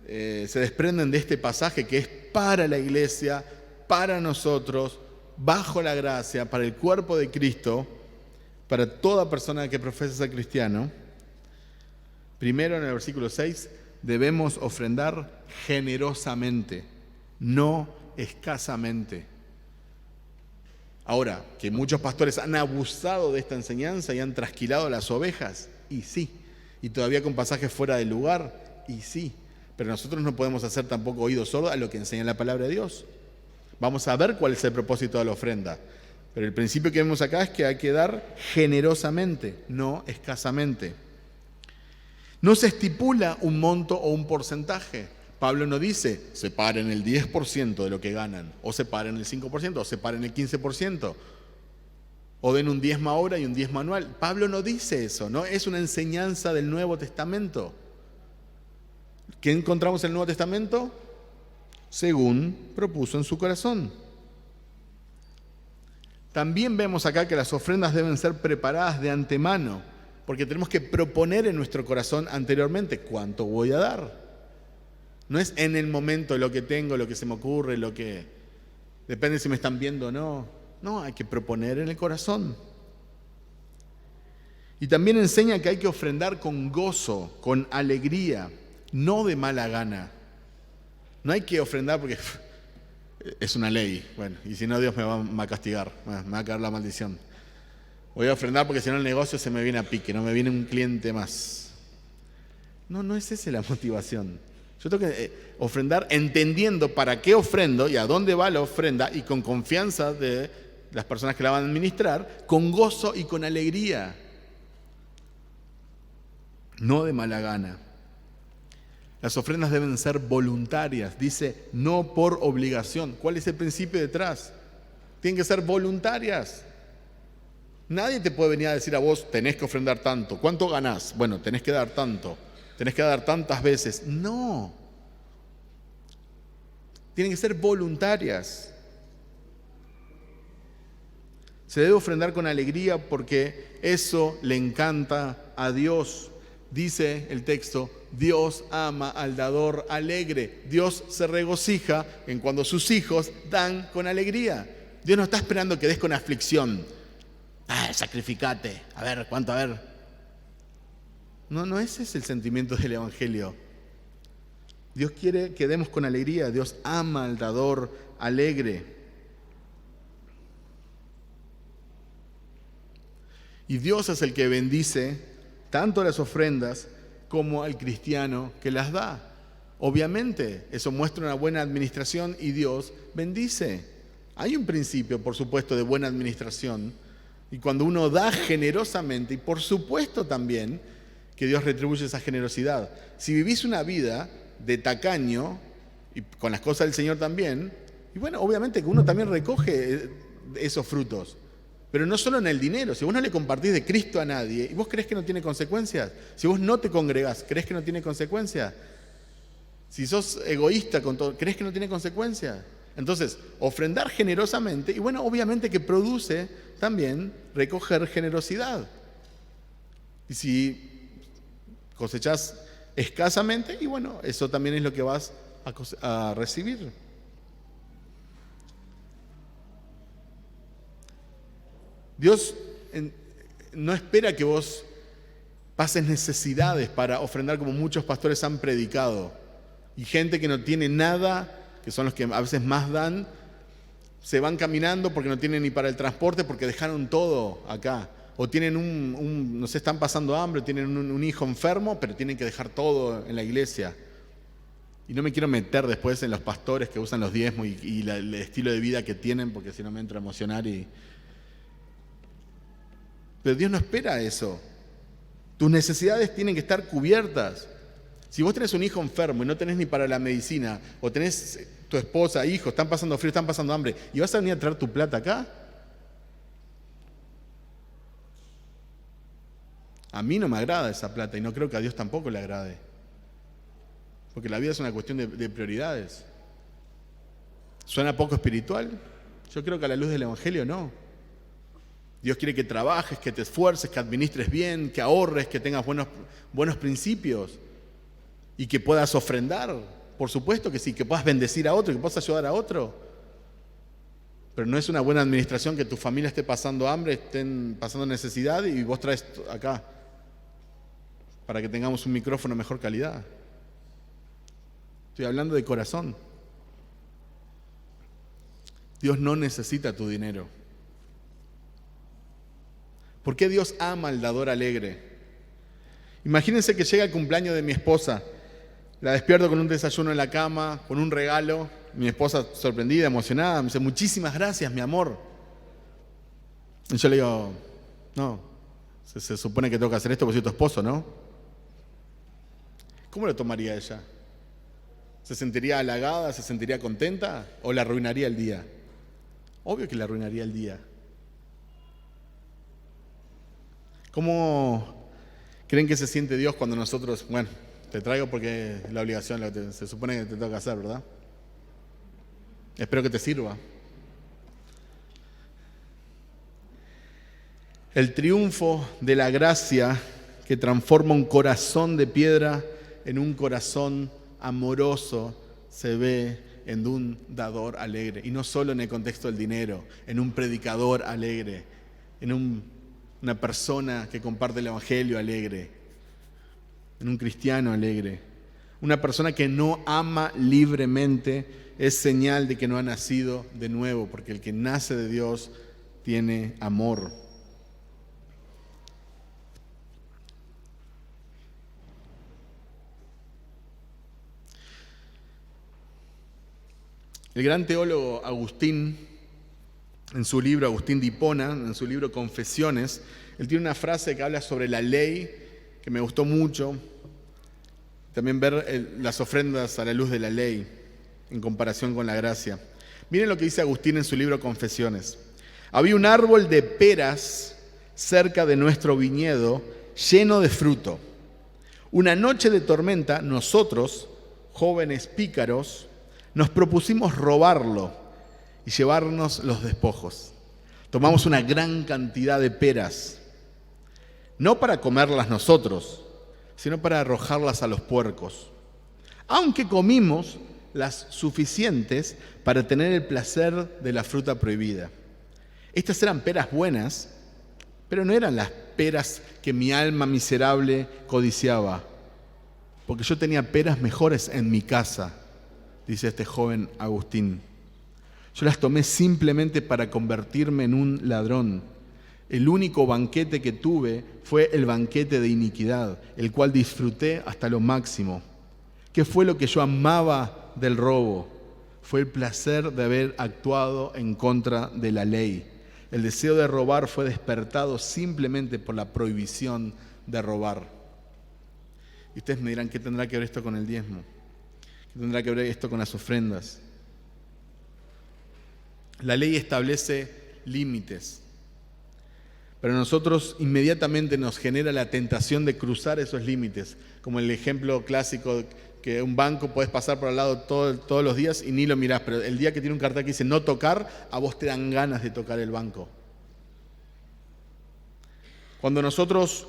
desprenden de este pasaje, que es para la iglesia, para nosotros, bajo la gracia, para el cuerpo de Cristo, para toda persona que profesa ser cristiano? Primero, en el versículo 6, debemos ofrendar generosamente, no escasamente. Ahora, que muchos pastores han abusado de esta enseñanza y han trasquilado las ovejas, y sí, y todavía con pasajes fuera del lugar, y sí, pero nosotros no podemos hacer tampoco oídos sordos a lo que enseña la palabra de Dios. Vamos a ver cuál es el propósito de la ofrenda, pero el principio que vemos acá es que hay que dar generosamente, no escasamente. No se estipula un monto o un porcentaje. Pablo no dice, separen el 10% de lo que ganan, o separen el 5%, o separen el 15%, o den un diezmo ahora y un diezmo anual. Pablo no dice eso, ¿no? Es una enseñanza del Nuevo Testamento. ¿Qué encontramos en el Nuevo Testamento? Según propuso en su corazón. También vemos acá que las ofrendas deben ser preparadas de antemano, porque tenemos que proponer en nuestro corazón anteriormente cuánto voy a dar. No es en el momento lo que tengo, lo que se me ocurre, lo que depende si me están viendo o no. No, hay que proponer en el corazón. Y también enseña que hay que ofrendar con gozo, con alegría, no de mala gana. No hay que ofrendar porque es una ley. Bueno, y si no, Dios me va a castigar, me va a caer la maldición. Voy a ofrendar porque si no el negocio se me viene a pique, no me viene un cliente más. No es esa la motivación. Yo tengo que ofrendar entendiendo para qué ofrendo y a dónde va la ofrenda, y con confianza de las personas que la van a administrar, con gozo y con alegría, no de mala gana. Las ofrendas deben ser voluntarias, dice, no por obligación. ¿Cuál es el principio detrás? Tienen que ser voluntarias. Nadie te puede venir a decir a vos, tenés que ofrendar tanto. ¿Cuánto ganás? Bueno, tenés que dar tanto. Tenés que dar tantas veces. No. Tienen que ser voluntarias. Se debe ofrendar con alegría porque eso le encanta a Dios. Dice el texto, Dios ama al dador alegre. Dios se regocija en cuando sus hijos dan con alegría. Dios no está esperando que des con aflicción. Sacrificate. A ver, ¿cuánto? A ver. No ese es el sentimiento del Evangelio. Dios quiere que demos con alegría. Dios ama al dador alegre. Y Dios es el que bendice tanto las ofrendas como al cristiano que las da. Obviamente, eso muestra una buena administración y Dios bendice. Hay un principio, por supuesto, de buena administración. Y cuando uno da generosamente, y por supuesto también que Dios retribuye esa generosidad. Si vivís una vida de tacaño, y con las cosas del Señor también, y bueno, obviamente que uno también recoge esos frutos. Pero no solo en el dinero. Si vos no le compartís de Cristo a nadie, ¿y vos creés que no tiene consecuencias? Si vos no te congregás, ¿creés que no tiene consecuencias? Si sos egoísta con todo, ¿crees que no tiene consecuencias? Entonces, ofrendar generosamente, y bueno, obviamente que produce también recoger generosidad. Y si cosechás escasamente, y bueno, eso también es lo que vas a recibir. Dios no espera que vos pases necesidades para ofrendar como muchos pastores han predicado. Y gente que no tiene nada, que son los que a veces más dan, se van caminando porque no tienen ni para el transporte, porque dejaron todo acá. O tienen no sé, están pasando hambre, tienen un hijo enfermo, pero tienen que dejar todo en la iglesia. Y no me quiero meter después en los pastores que usan los diezmos y el estilo de vida que tienen, porque si no me entro a emocionar. Pero Dios no espera eso. Tus necesidades tienen que estar cubiertas. Si vos tenés un hijo enfermo y no tenés ni para la medicina, o tenés tu esposa, hijos, están pasando frío, están pasando hambre, ¿y vas a venir a traer tu plata acá? A mí no me agrada esa plata y no creo que a Dios tampoco le agrade. Porque la vida es una cuestión de prioridades. ¿Suena poco espiritual? Yo creo que a la luz del Evangelio no. Dios quiere que trabajes, que te esfuerces, que administres bien, que ahorres, que tengas buenos principios y que puedas ofrendar. Por supuesto que sí, que puedas bendecir a otro, que puedas ayudar a otro. Pero no es una buena administración que tu familia esté pasando hambre, estén pasando necesidad y vos traes acá para que tengamos un micrófono de mejor calidad. Estoy hablando de corazón. Dios no necesita tu dinero. ¿Por qué Dios ama al dador alegre? Imagínense que llega el cumpleaños de mi esposa. La despierto con un desayuno en la cama, con un regalo. Mi esposa sorprendida, emocionada, me dice, muchísimas gracias, mi amor. Y yo le digo, no, se supone que tengo que hacer esto porque soy tu esposo, ¿no? ¿Cómo lo tomaría ella? ¿Se sentiría halagada, se sentiría contenta o le arruinaría el día? Obvio que le arruinaría el día. ¿Cómo creen que se siente Dios cuando nosotros, bueno, te traigo porque es la obligación, se supone que te tengo que hacer, ¿verdad? Espero que te sirva. El triunfo de la gracia que transforma un corazón de piedra en un corazón amoroso se ve en un dador alegre. Y no solo en el contexto del dinero, en un predicador alegre, en una persona que comparte el evangelio alegre, en un cristiano alegre. Una persona que no ama libremente es señal de que no ha nacido de nuevo, porque el que nace de Dios tiene amor. El gran teólogo Agustín, en su libro, Agustín de Hipona, en su libro Confesiones, él tiene una frase que habla sobre la ley, que me gustó mucho. También ver las ofrendas a la luz de la ley, en comparación con la gracia. Miren lo que dice Agustín en su libro Confesiones. Había un árbol de peras cerca de nuestro viñedo, lleno de fruto. Una noche de tormenta, nosotros, jóvenes pícaros, nos propusimos robarlo y llevarnos los despojos. Tomamos una gran cantidad de peras, no para comerlas nosotros, sino para arrojarlas a los puercos. Aunque comimos las suficientes para tener el placer de la fruta prohibida. Estas eran peras buenas, Pero no eran las peras que mi alma miserable codiciaba, porque yo tenía peras mejores en mi casa, dice este joven Agustín. Yo las tomé simplemente para convertirme en un ladrón. El único banquete que tuve fue el banquete de iniquidad, el cual disfruté hasta lo máximo. ¿Qué fue lo que yo amaba del robo? Fue el placer de haber actuado en contra de la ley. El deseo de robar fue despertado simplemente por la prohibición de robar. Y ustedes me dirán, ¿qué tendrá que ver esto con el diezmo? ¿Qué tendrá que ver esto con las ofrendas? La ley establece límites, pero nosotros inmediatamente nos genera la tentación de cruzar esos límites, como el ejemplo clásico que un banco podés pasar por al lado todos los días y ni lo mirás, pero el día que tiene un cartel que dice no tocar, a vos te dan ganas de tocar el banco. Cuando nosotros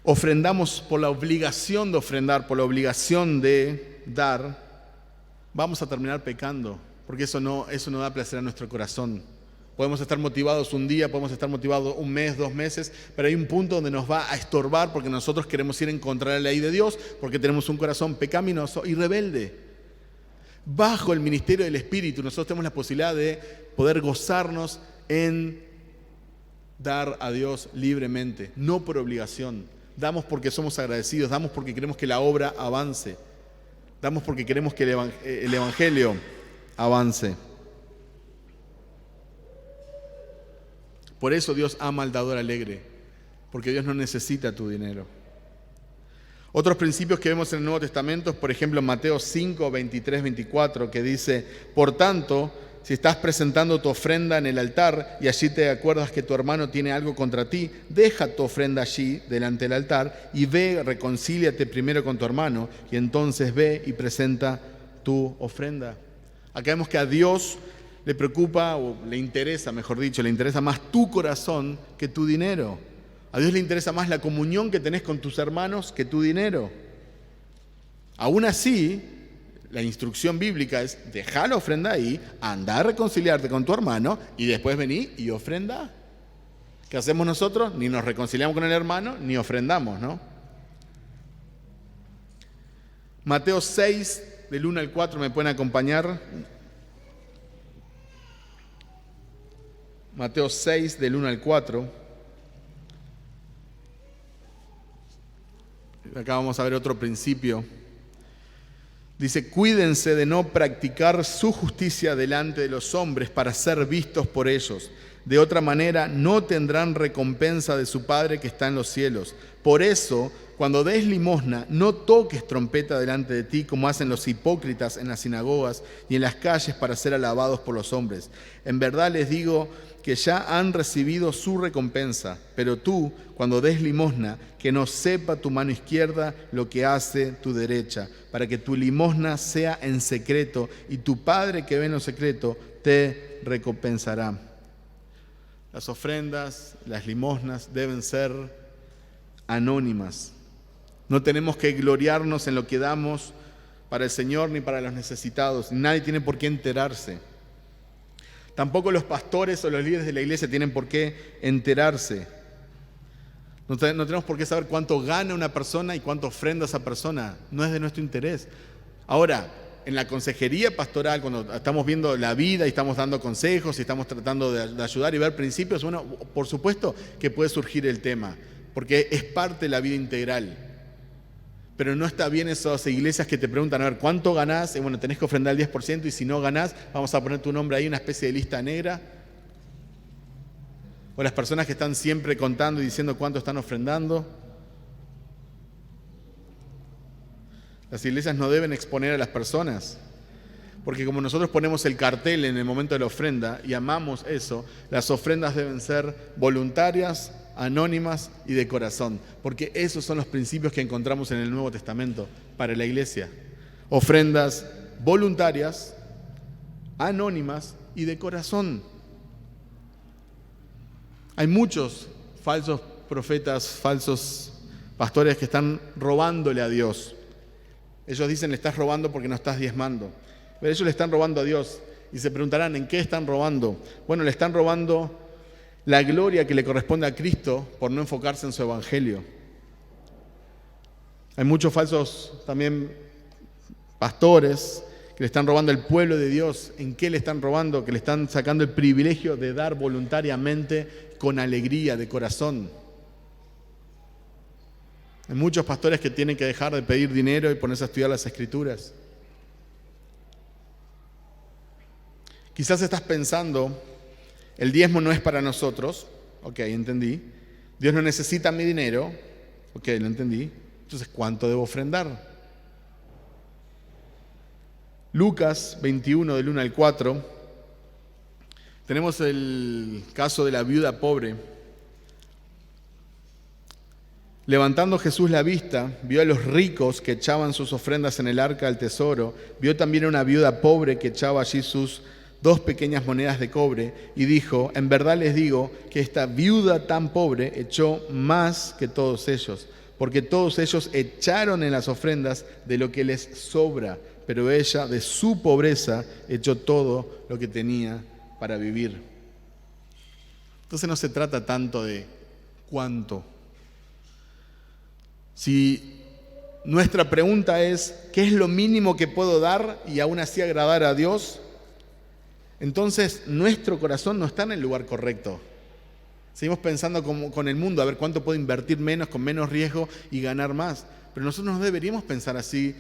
ofrendamos por la obligación de ofrendar, por la obligación de dar, vamos a terminar pecando, porque eso no da placer a nuestro corazón. Podemos estar motivados un día, podemos estar motivados un mes, 2 meses, pero hay un punto donde nos va a estorbar porque nosotros queremos ir en contra de la ley de Dios, porque tenemos un corazón pecaminoso y rebelde. Bajo el ministerio del Espíritu, nosotros tenemos la posibilidad de poder gozarnos en dar a Dios libremente, no por obligación. Damos porque somos agradecidos, damos porque queremos que la obra avance, damos porque queremos que el Evangelio avance. Por eso Dios ama al dador alegre, porque Dios no necesita tu dinero. Otros principios que vemos en el Nuevo Testamento, por ejemplo en Mateo 5, 23, 24, que dice: por tanto, si estás presentando tu ofrenda en el altar y allí te acuerdas que tu hermano tiene algo contra ti, deja tu ofrenda allí delante del altar y ve, reconcíliate primero con tu hermano y entonces ve y presenta tu ofrenda. Acá vemos que a Dios le preocupa, o le interesa, mejor dicho, le interesa más tu corazón que tu dinero. A Dios le interesa más la comunión que tenés con tus hermanos que tu dinero. Aún así, la instrucción bíblica es: dejar la ofrenda ahí, anda a reconciliarte con tu hermano y después vení y ofrenda. ¿Qué hacemos nosotros? Ni nos reconciliamos con el hermano, ni ofrendamos, ¿no? Mateo 6, del 1 al 4, ¿me pueden acompañar? Mateo 6, del 1 al 4. Acá vamos a ver otro principio. Dice: cuídense de no practicar su justicia delante de los hombres para ser vistos por ellos. De otra manera, no tendrán recompensa de su Padre que está en los cielos. Por eso, cuando des limosna, no toques trompeta delante de ti, como hacen los hipócritas en las sinagogas y en las calles para ser alabados por los hombres. En verdad les digo que ya han recibido su recompensa. Pero tú, cuando des limosna, que no sepa tu mano izquierda lo que hace tu derecha, para que tu limosna sea en secreto, y tu Padre que ve en lo secreto te recompensará. Las ofrendas, las limosnas deben ser anónimas. No tenemos que gloriarnos en lo que damos para el Señor ni para los necesitados. Nadie tiene por qué enterarse. Tampoco los pastores o los líderes de la iglesia tienen por qué enterarse. No tenemos por qué saber cuánto gana una persona y cuánto ofrenda esa persona. No es de nuestro interés. Ahora, en la consejería pastoral, cuando estamos viendo la vida y estamos dando consejos y estamos tratando de ayudar y ver principios, bueno, por supuesto que puede surgir el tema, porque es parte de la vida integral. Pero no está bien esas iglesias que te preguntan, a ver, ¿cuánto ganás? Y bueno, tenés que ofrendar el 10% y si no ganás, vamos a poner tu nombre ahí, una especie de lista negra. O las personas que están siempre contando y diciendo cuánto están ofrendando. Las iglesias no deben exponer a las personas, porque como nosotros ponemos el cartel en el momento de la ofrenda y amamos eso, las ofrendas deben ser voluntarias, anónimas y de corazón, porque esos son los principios que encontramos en el Nuevo Testamento para la iglesia. Ofrendas voluntarias, anónimas y de corazón. Hay muchos falsos profetas, falsos pastores que están robándole a Dios. Ellos dicen: le estás robando porque no estás diezmando. Pero ellos le están robando a Dios y se preguntarán: ¿en qué están robando? Bueno, le están robando la gloria que le corresponde a Cristo por no enfocarse en su evangelio. Hay muchos falsos también pastores que le están robando al pueblo de Dios. ¿En qué le están robando? Que le están sacando el privilegio de dar voluntariamente con alegría, de corazón. Hay muchos pastores que tienen que dejar de pedir dinero y ponerse a estudiar las Escrituras. Quizás estás pensando, el diezmo no es para nosotros. Ok, entendí. Dios no necesita mi dinero. Ok, lo entendí. Entonces, ¿cuánto debo ofrendar? Lucas 21, del 1 al 4, tenemos el caso de la viuda pobre. Levantando Jesús la vista, vio a los ricos que echaban sus ofrendas en el arca del tesoro, vio también a una viuda pobre que echaba allí sus 2 pequeñas monedas de cobre, y dijo: en verdad les digo que esta viuda tan pobre echó más que todos ellos, porque todos ellos echaron en las ofrendas de lo que les sobra, pero ella de su pobreza echó todo lo que tenía para vivir. Entonces no se trata tanto de cuánto. Si nuestra pregunta es, ¿qué es lo mínimo que puedo dar y aún así agradar a Dios? Entonces nuestro corazón no está en el lugar correcto. Seguimos pensando como con el mundo, a ver cuánto puedo invertir menos, con menos riesgo y ganar más. Pero nosotros no deberíamos pensar así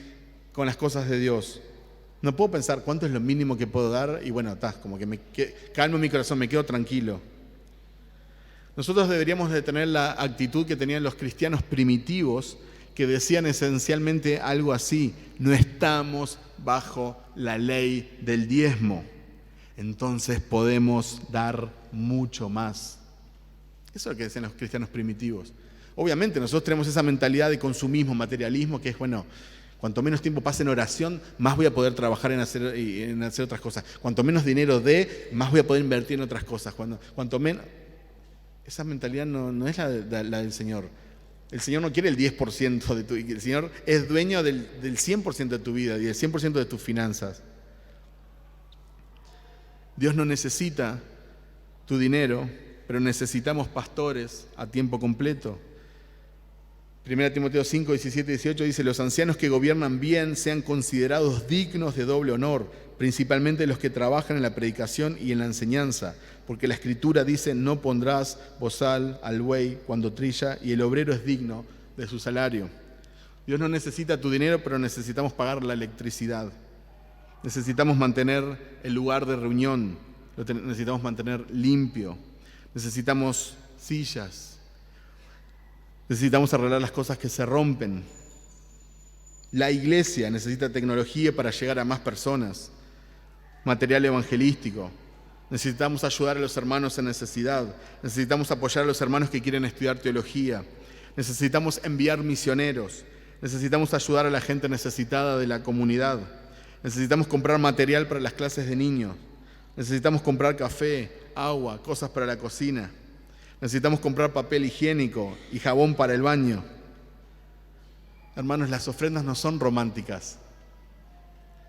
con las cosas de Dios. No puedo pensar cuánto es lo mínimo que puedo dar y bueno, como que calmo mi corazón, me quedo tranquilo. Nosotros deberíamos de tener la actitud que tenían los cristianos primitivos, que decían esencialmente algo así: no estamos bajo la ley del diezmo, entonces podemos dar mucho más. Eso es lo que decían los cristianos primitivos. Obviamente nosotros tenemos esa mentalidad de consumismo, materialismo, que es bueno, cuanto menos tiempo pase en oración, más voy a poder trabajar en hacer otras cosas. Cuanto menos dinero dé, más voy a poder invertir en otras cosas. Cuanto menos... Esa mentalidad no es la del Señor. El Señor no quiere el 10% de tu vida. El Señor es dueño del 100% de tu vida y del 100% de tus finanzas. Dios no necesita tu dinero, pero necesitamos pastores a tiempo completo. 1 Timoteo 5, 17 y 18 dice: los ancianos que gobiernan bien sean considerados dignos de doble honor, principalmente los que trabajan en la predicación y en la enseñanza, porque la Escritura dice: no pondrás bozal al buey cuando trilla, y el obrero es digno de su salario. Dios no necesita tu dinero, pero necesitamos pagar la electricidad. Necesitamos mantener el lugar de reunión, lo necesitamos mantener limpio. Necesitamos sillas. Necesitamos arreglar las cosas que se rompen. La iglesia necesita tecnología para llegar a más personas, material evangelístico. Necesitamos ayudar a los hermanos en necesidad. Necesitamos apoyar a los hermanos que quieren estudiar teología. Necesitamos enviar misioneros. Necesitamos ayudar a la gente necesitada de la comunidad. Necesitamos comprar material para las clases de niños. Necesitamos comprar café, agua, cosas para la cocina. Necesitamos comprar papel higiénico y jabón para el baño. Hermanos, las ofrendas no son románticas.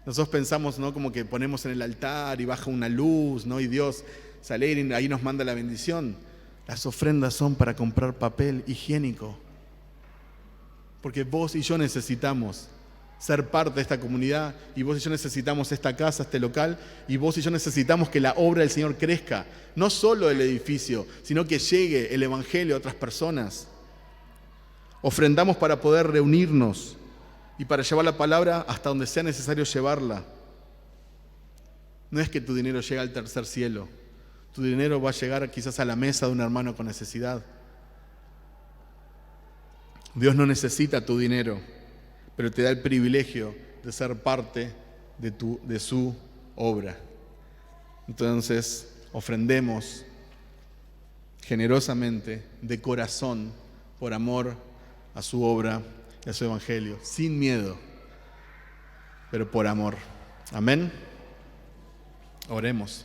Nosotros pensamos, ¿no?, como que ponemos en el altar y baja una luz, ¿no?, y Dios se alegra y ahí nos manda la bendición. Las ofrendas son para comprar papel higiénico. Porque vos y yo necesitamos ser parte de esta comunidad, y vos y yo necesitamos esta casa, este local, y vos y yo necesitamos que la obra del Señor crezca, no solo el edificio, sino que llegue el evangelio a otras personas. Ofrendamos para poder reunirnos y para llevar la palabra hasta donde sea necesario llevarla. No es que tu dinero llegue al tercer cielo, tu dinero va a llegar quizás a la mesa de un hermano con necesidad. Dios no necesita tu dinero, pero te da el privilegio de ser parte de su obra. Entonces, ofrendemos generosamente, de corazón, por amor a su obra y a su evangelio, sin miedo, pero por amor. Amén. Oremos.